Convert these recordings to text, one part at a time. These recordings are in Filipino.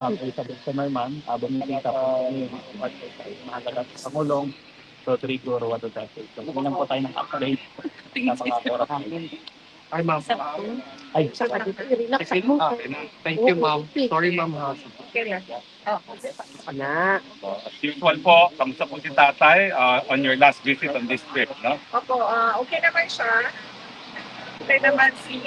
Elizabeth Sumerman, bumisita po ni mahalagang Pangulong Rodrigo Roa Duterte. So, bigyan po tayo ng update sa mga oras natin. Ay, ma'am. Ay, Relax mo. Thank you, ma'am. Sorry, ma'am. Na. As usual po, kamusta po si tatay on your last visit on this trip, no? Opo, okay naman siya. Okay naman si...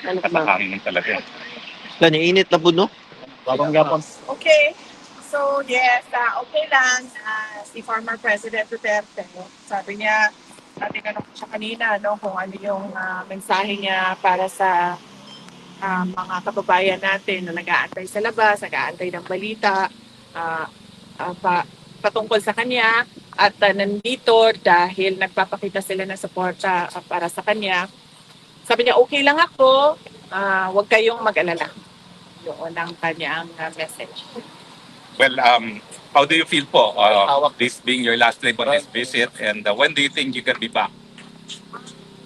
Ano Kasi ba? hangin talaga. Init na po, no? bagong gapon. Okay. So, yes, okay lang. Si former President Duterte, sabi niya, tinanong ko siya kanina, no, kung ano yung mensahe niya para sa mga kababayan natin na nag-aantay sa labas, nag-aantay ng balita, ah, patungkol sa kanya. At nandito dahil nagpapakita sila ng suporta para sa kanya. Sabi niya, okay lang ako, huwag kayong mag-alala. Yun ang kanyang message. Well, how do you feel po this being your last trip on this visit, and when do you think you can be back?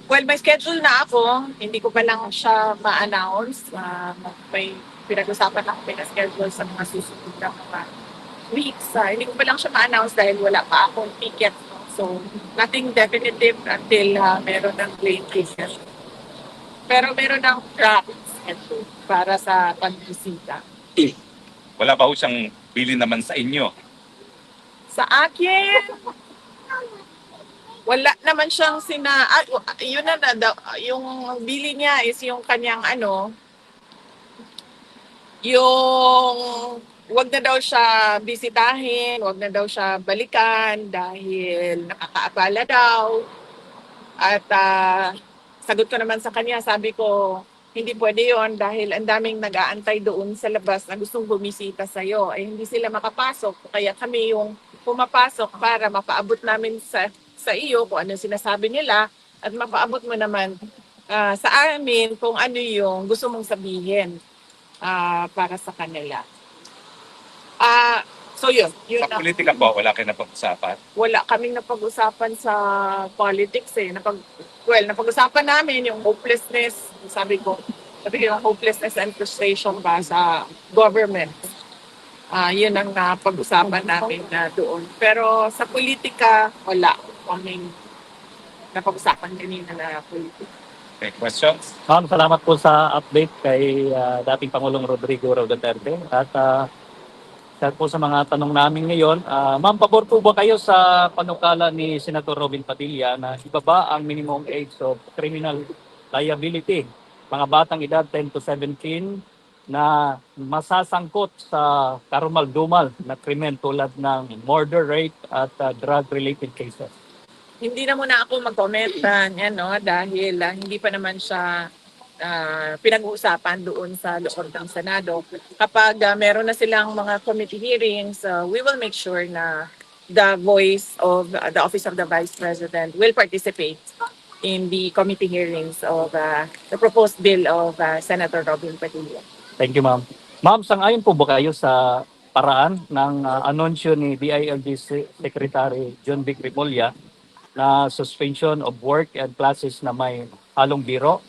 Well, may schedule na ako. Hindi ko pa lang siya ma-announce. May pinag-usapan lang kami na schedule sa mga susunod na mga weeks. Hindi ko pa lang siya ma-announce dahil wala pa akong ticket. So, nothing definitive until meron ng plane ticket. Pero meron ng travel schedule para sa pagbisita. Wala ba ho siyang bili naman sa inyo? Sa akin, wala naman siyang yun na, yung bili niya is yung kanyang yung wag na daw siya bisitahin, wag na daw siya balikan dahil nakakaabala daw. At sagot ko naman sa kanya, sabi ko, hindi pwede yon dahil ang daming nag-aantay doon sa labas na gustong bumisita sa'yo. Ay hindi sila makapasok. Kaya kami yung pumapasok para mapaabot namin sa iyo kung ano sinasabi nila at mapaabot mo naman sa amin kung ano yung gusto mong sabihin para sa kanila. So yun Sa politika po, wala kayo napag-usapan? Wala kaming napag-usapan sa politics eh. Napag-usapan namin yung hopelessness, sabi ko yung hopelessness and frustration ba sa government. Yun ang napag-usapan namin na doon. Pero sa politika, wala kaming napag-usapan kanina na politika. Okay, questions? Ma'am, salamat po sa update kay dating Pangulong Rodrigo Roa Duterte. At sa po sa mga tanong namin ngayon, ma'am, pabor po ba kayo sa panukala ni Senator Robin Padilla na ibaba ang minimum age of criminal liability, mga batang edad 10 to 17 na masasangkot sa karumal-dumal na krimen tulad ng murder, rape at drug-related cases? Hindi na muna ako mag-comment dahil hindi pa naman siya pinag-uusapan doon sa loob ng Senado. Kapag meron na silang mga committee hearings, we will make sure na the voice of the Office of the Vice President will participate in the committee hearings of the proposed bill of Senator Robin Padilla. Thank you, ma'am. Ma'am, sang-ayon po ba kayo sa paraan ng anunsyo ni DILG Secretary John Vic Remulla na suspension of work and classes na may halong biro?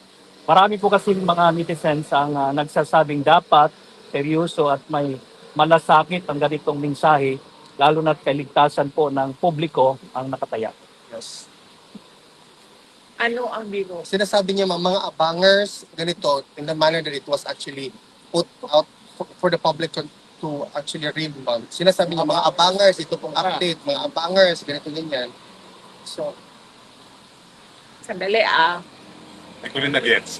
Marami po kasi mga netizens ang nagsasabing dapat seryoso at may malasakit ang ganitong mensahe, lalo na't kaligtasan po ng publiko ang nakataya. Yes. Ano ang biro? Sinasabi niya mga abangers, ganito, in the manner that it was actually put out for the public to actually read. Sinasabi niya mga abangers, ito pong update, mga abangers, ganito ganyan. So, Sandali Hindi ko rin na-gets.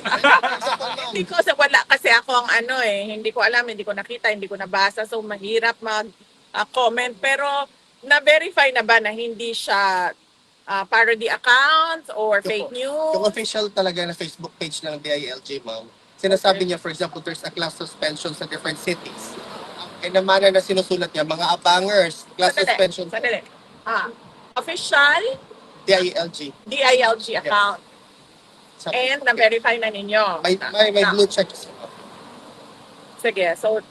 Hindi ko wala kasi ako ang hindi ko alam, hindi ko nakita, hindi ko nabasa, so mahirap mag-comment. Pero na-verify na ba na hindi siya parody account or fake yung news? official talaga na Facebook page ng DILG, ma'am, sinasabi niya, for example, there's a class suspension sa different cities. In the manner na sinusulat niya, mga abangers, class suspension. Sandali. Official DILG. DILG account. Sa- And na-verify na ninyo. May blue checks. Sige, so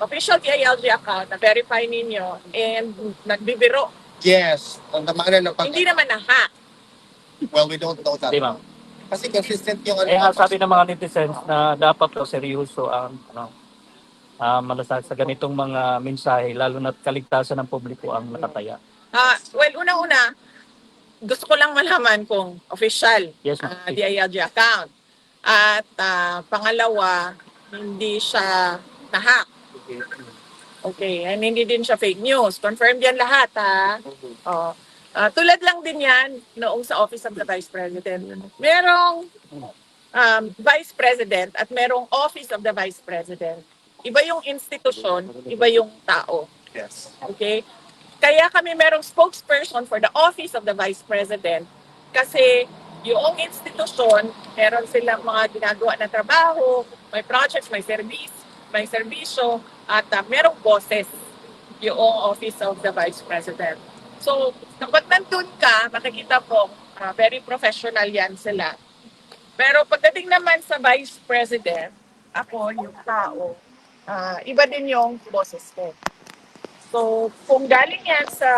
official DILG account, na-verify ninyo and nagbibiro. Yes. On the manner na pag... Hindi naman na-hack. Well, we don't know that. Hindi, ma'am. Kasi consistent yung ano. Eh nga sabi ng mga netizens na dapat daw seryoso ang malasakit sa ganitong mga mensahe, lalo na't kaligtasan ng publiko ang nakataya. Well, unang-una, gusto ko lang malaman kung official Yes, ma'am. DILG account. At pangalawa, hindi siya na-hack. Okay, and hindi din siya fake news. Confirmed yan lahat, ha? Oh. Tulad lang din yan noong sa Office of the Vice President. Merong Vice President at merong Office of the Vice President. Iba yung institusyon, iba yung tao. Yes. Okay? Kaya kami merong spokesperson for the Office of the Vice President kasi yung institusyon, meron silang mga ginagawa na trabaho, may projects, may serbisyo, at merong bosses yung Office of the Vice President. So, kapag nandun ka, makikita mo, very professional yan sila. Pero pagdating naman sa Vice President, ako, yung tao, iba din yung boses ko. So, kung galing yan sa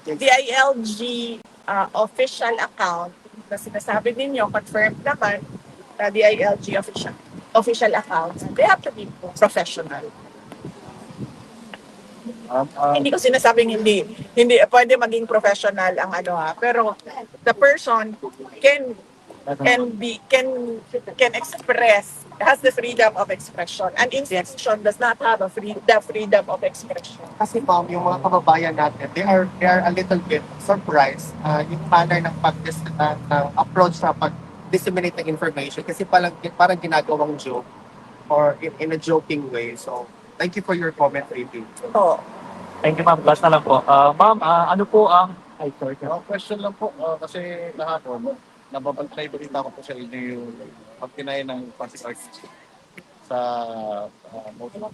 DILG official account, na sinasabi ninyo, confirmed naman na DILG official account, they have to be professional. Hindi ko sinasabing hindi pwede maging professional ang pero the person can express, has the freedom of expression. An institution does not have the freedom of expression. Kasi ma'am, yung mga kababayan natin, they are a little bit surprised yung manner ng ng approach sa pag-disseminate ng information kasi parang ginagawang joke or in a joking way. So, thank you for your comment, Ricky. Oh. Thank you, ma'am. Last na lang po. Ma'am, ano po ang... Ay, sorry. Question lang po, kasi kahapon, nababantay balita ko po sa inyo yung pagkinay ng Francis Arts sa motion of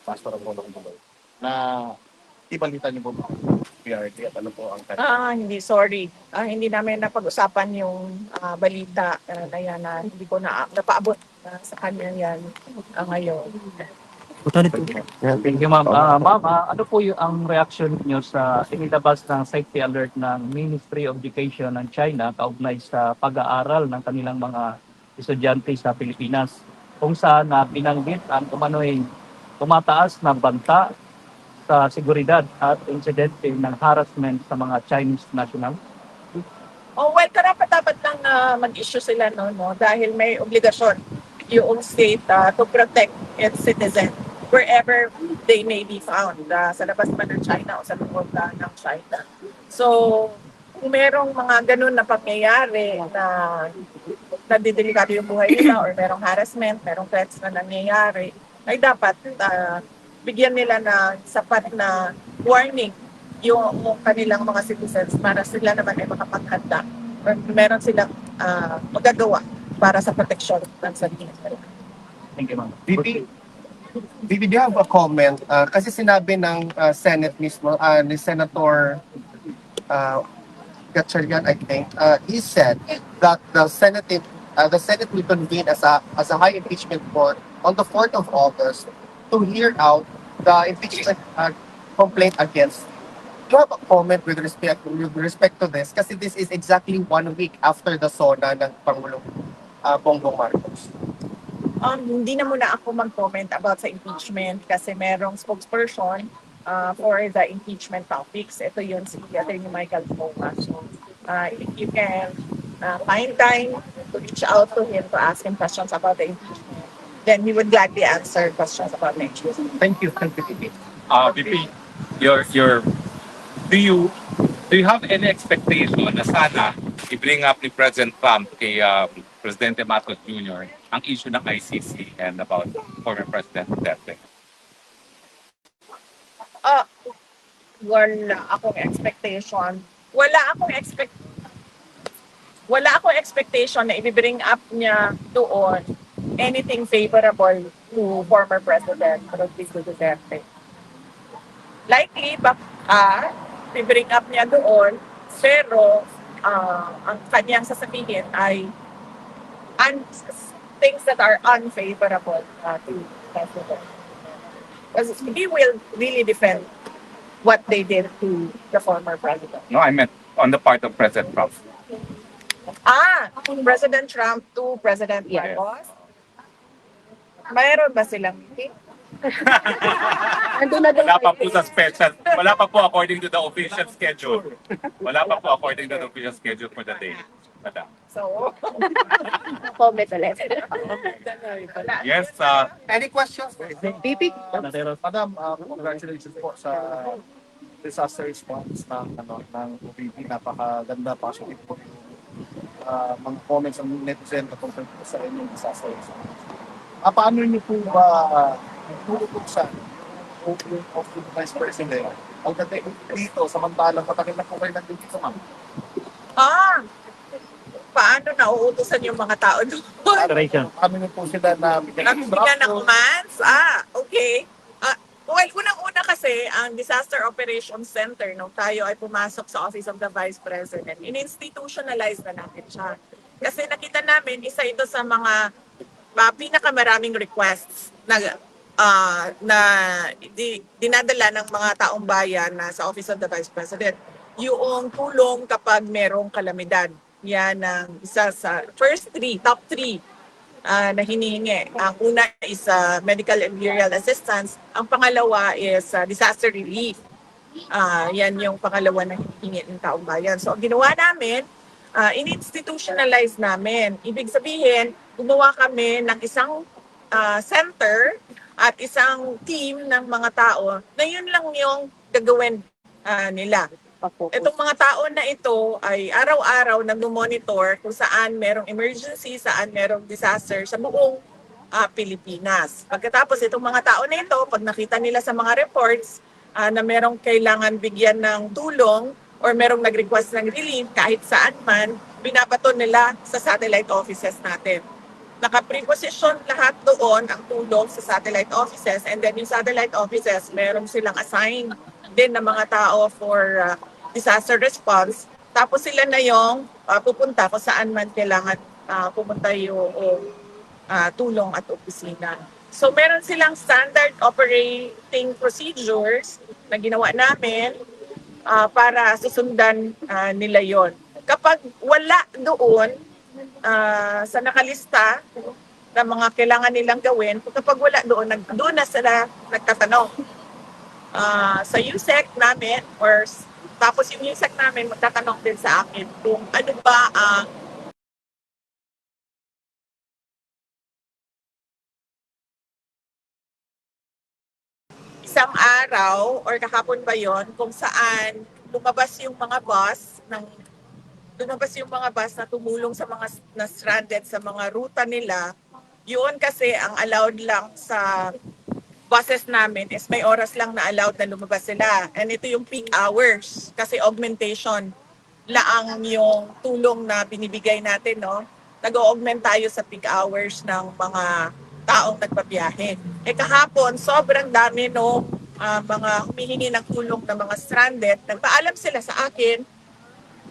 Pastor Apollo Buloy na ibalita niyo po PRT at ano po ang Hindi, sorry. Hindi namin napag-usapan yung balita na yan na hindi ko napaabot sa kanya yan ngayon. Thank you, ma'am. Ma'am, ano po yung ang reaction niyo sa inilabas ng safety alert ng Ministry of Education ng China kaugnay sa pag-aaral ng kanilang mga estudyante sa Pilipinas, kung saan binanggit ang umano'y tumataas na banta sa seguridad at insidente ng harassment sa mga Chinese national? Oh, well, karapat-dapat lang mag-issue sila no, dahil may obligasyon yung state to protect its citizens wherever they may be found, sa labas man ng China o sa loob ng China. So, kung merong mga ganun na pangyayari na nadidelikado yung buhay nila or merong harassment, merong threats na nangyayari, ay dapat bigyan nila ng sapat na warning yung kanilang mga citizens para sila naman ay makapaghanda or meron silang magagawa para sa proteksyon ng sarili nila. Thank you, ma'am. Vivi, do you have a comment? Kasi sinabi ng Senate mismo, ni Senator Gatchalian, I think, he said that the Senate will convene as a high impeachment court on the 4th of August to hear out the impeachment complaint against. Do you have a comment with respect to this? Kasi this is exactly 1 week after the SONA ng Pangulong Bongbong Marcos. Hindi na muna ako mag-comment about sa impeachment kasi merong spokesperson for the impeachment topics. Ito yun si Attorney Michael Poma. So, if you can find time to reach out to him to ask him questions about the impeachment, then he would gladly answer questions about the impeachment. Thank you, Vivi. VP, do you have any expectation na sana i-bring up ni President Trump kay Presidente Marcos Jr. ang issue ng ICC and about former President Duterte? Wala akong expectation. Wala akong expectation na i-bring up niya doon anything favorable to former President Rodrigo Duterte. Likely, i-bring up niya doon, pero ang kanyang sasabihin ay things that are unfavorable to President. Because he will really defend what they did to the former president. No, I meant on the part of President Trump. President Trump to President Marcos. Mayroon ba silang meeting? Nandun na daw Wala pa po kayo. sa special. Wala pa po according to the official schedule. Wala pa po according to the official schedule for the day. Madam. So, Comment ulit. Yes, Any questions? Pipig. Madam, congratulations po sa disaster response ng OPP. Napakaganda, positive po yung mga comments ng netizen patungkol po sa inyong disaster response. Paano niyo po ba tutulong yung of the Vice President pagdating dito samantalang patakit na po kayo nandito dito, ma'am? paano nauutosan yung mga tao doon? Operation. Paano niyo po sila na Nabibigyan ng commands? Okay. Well, unang-una kasi, ang Disaster Operations Center, nung tayo ay pumasok sa Office of the Vice President, in-institutionalize na natin siya. Kasi nakita namin, isa ito sa mga pinakamaraming requests na dinadala ng mga taong bayan na sa Office of the Vice President. Yung tulong kapag merong kalamidad. Yan ang isa sa top three na hinihingi. Ang una is medical and burial assistance. Ang pangalawa is disaster relief. Yan yung pangalawa na hinihingi ng taong bayan. So ang ginawa namin, in-institutionalize namin. Ibig sabihin, gumawa kami ng isang center at isang team ng mga tao na yun lang yung gagawin nila. Itong mga tao na ito ay araw-araw nag-monitor kung saan merong emergency, saan merong disaster sa buong Pilipinas. Pagkatapos itong mga tao na ito, pag nakita nila sa mga reports na merong kailangan bigyan ng tulong or merong nag-request ng relief kahit saan man, binabato nila sa satellite offices natin. Naka-preposition lahat doon ang tulong sa satellite offices, and then yung satellite offices, meron silang assigned din ng mga tao for disaster response. Tapos sila na yung pupunta kung saan man kailangan pumunta yung tulong at opisina. So meron silang standard operating procedures na ginawa namin para susundan nila yon. Kapag wala doon sa nakalista na mga kailangan nilang gawin, kapag wala doon, doon na sila nagtatanong. Sa USEC namin, tapos yung USEC namin magtatanong din sa akin kung ano ba ang isang araw or kahapon ba yon kung saan lumabas yung mga bus na tumulong sa mga na stranded sa mga ruta nila. Yun kasi ang allowed lang sa buses namin is may oras lang na allowed na lumabas sila. And ito yung peak hours kasi augmentation laang yung tulong na binibigay natin, no? Nag-augment tayo sa peak hours ng mga taong nagbabiyahe. Kahapon, sobrang dami no mga humihingi ng tulong ng mga stranded. Nagpaalam sila sa akin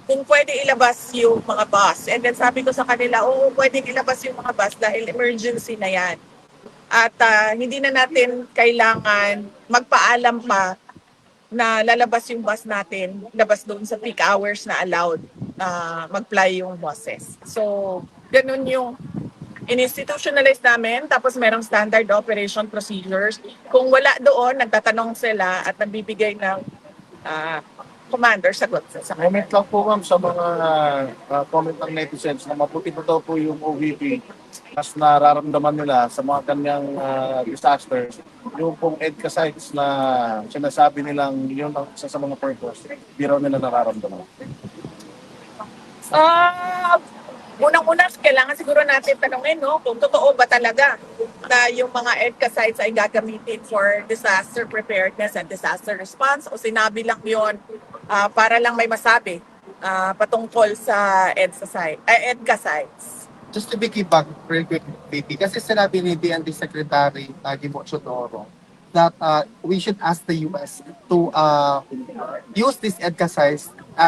kung pwede ilabas yung mga bus. And then sabi ko sa kanila, oo, pwedeng ilabas yung mga bus dahil emergency na yan. At hindi na natin kailangan magpaalam pa na lalabas yung bus natin, labas doon sa peak hours na allowed mag-fly yung buses. So, ganun yung in-institutionalize namin, tapos merong standard operation procedures. Kung wala doon, nagtatanong sila at nagbibigay ng commander sagot sa Comment lang po, ma'am, sa mga comment ng netizens na mabuti po daw po yung OVP mas nararamdaman nila sa mga kanyang disasters. Yung pong EDCA sites na sinasabi nilang yun ang isa sa mga purpose, di raw nila nararamdaman. Unang-una, kailangan siguro natin tanongin, no, kung totoo ba talaga na yung mga EDCA sites ay gagamitin for disaster preparedness and disaster response o sinabi lang yon para lang may masabi patungkol sa EDCA sites. Just to piggyback real quick, baby, kasi sinabi ni DND Secretary Gimo Chodoro that we should ask the US to use this EDCA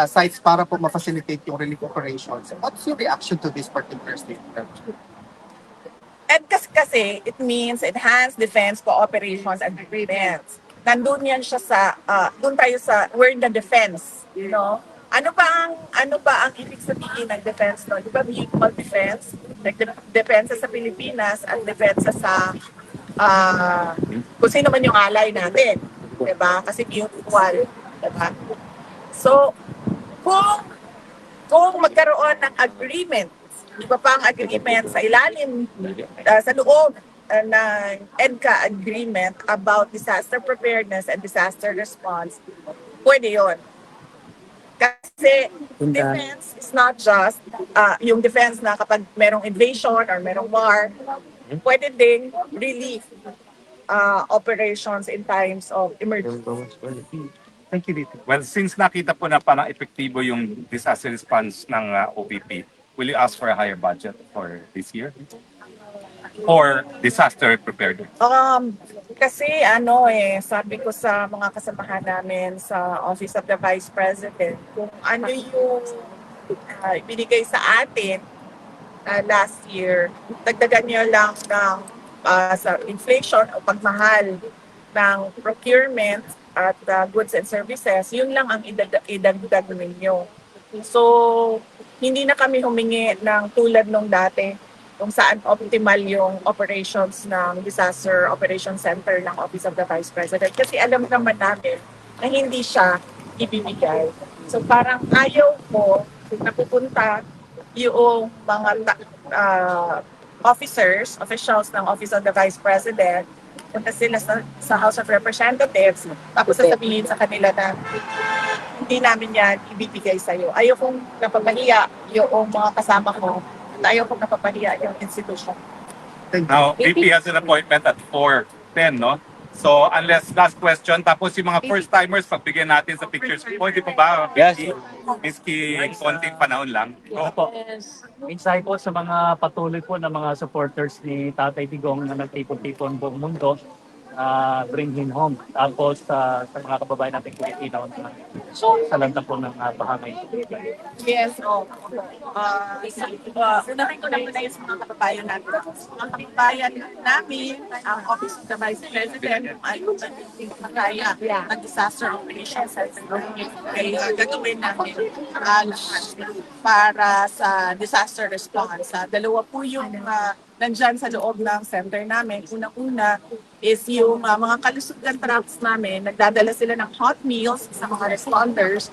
sites para po ma-facilitate yung relief operations. What's your reaction to this particular statement? EDCA kasi, it means Enhanced Defense Cooperations and Agreements. Nandun yan siya sa, doon tayo sa, we're in the defense, you know? Ano ba ang ibig sabihin ng defense no? Di ba mutual defense? Depensa sa Pilipinas at depensa sa kung sino man yung ally natin. Di ba? Kasi mutual. Di ba? So, kung magkaroon ng agreement, iba pa ang agreement sa ilalim, sa loob ng EDCA agreement about disaster preparedness and disaster response, pwede yun. Kasi defense is not just yung defense na kapag merong invasion or merong war, pwede ding relief operations in times of emergency. Well, since nakita po na parang epektibo yung disaster response ng OPP, will you ask for a higher budget for this year? Or disaster preparedness? Kasi sabi ko sa mga kasamahan namin sa Office of the Vice President, kung ano yung ibinigay sa atin last year, dagdagan nyo lang ng sa inflation o pagmahal ng procurement at goods and services, yun lang ang idagdag ninyo. So, hindi na kami humingi ng tulad nung dati kung saan optimal yung operations ng Disaster Operation Center ng Office of the Vice President. Kasi alam naman namin na hindi siya ibibigay. So parang ayaw ko na pupunta yung mga officials ng Office of the Vice President, punta sila sa House of Representatives, tapos sasabihin sa kanila na hindi namin yan ibibigay sa'yo. Ayaw kong napapahiya yung mga kasama ko. Ayaw kong napapahiya yung institution. Now, VP has an appointment at 4:10, no? So, unless last question, tapos yung mga first-timers, pagbigyan natin sa pictures. Pwede pa ba? Yes. Miski konting panahon lang. Ano po? Mensahe po sa mga patuloy po na mga supporters ni Tatay Digong na nagtipon-tipon buong mundo, bring him home. Tapos sa mga kababayan natin Pilipino na salanta po ng bahagay. Yes, unahin ko na muna yung mga kababayan natin. Mga kababayan namin, ang Office of the Vice President, kung ano makaya ng disaster operations ay gagawin namin para sa disaster response. Dalawa po yung nandyan sa loob ng center namin. Unang-una is yung mga kalusugan trucks namin, nagdadala sila ng hot meals sa mga responders.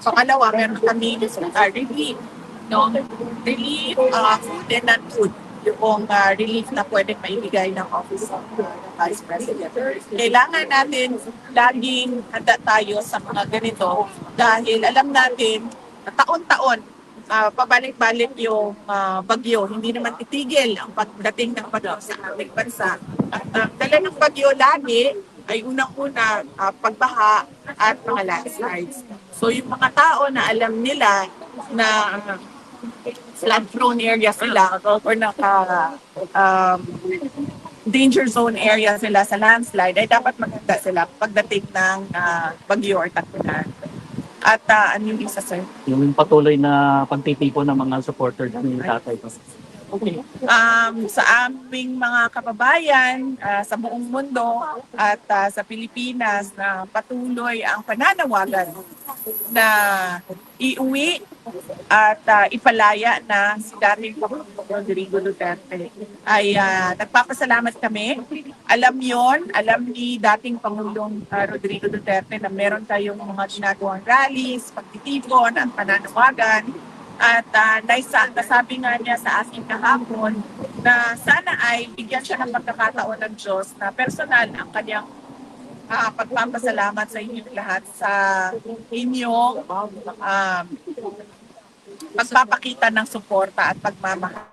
Pangalawa, meron kami relief. No? Relief, food and non-food. Yung relief na pwedeng maibigay ng Office of the Vice President. Kailangan natin laging handa tayo sa mga ganito dahil alam natin na taon-taon pabalik-balik yung bagyo. Hindi naman titigil ang pagdating ng bagyo sa ating bansa. At dala ng bagyo lagi ay unang-una pagbaha at mga landslides. So yung mga tao na alam nila na flood-prone area sila or danger zone area sila sa landslide, ay dapat maganda sila pagdating ng bagyo or tagpunan. At ano yung isa, sir? Yung patuloy na pagtitipon ng mga supporter ni Tatay. Okay. Sa aming mga kababayan sa buong mundo at sa Pilipinas na patuloy ang pananawagan na iuwi at ipalaya na si dating Pangulong Rodrigo Duterte ay nagpapasalamat kami. Alam ni dating Pangulong Rodrigo Duterte na meron tayong mga ginagawang rallies, pagtitipon, at pananawagan. At nasabi nga niya sa akin kahapon na sana ay bigyan siya ng pagkakataon ng Diyos na personal ang kanyang pagpapasalamat sa inyong lahat sa inyong pagpapakita ng suporta at pagmamahal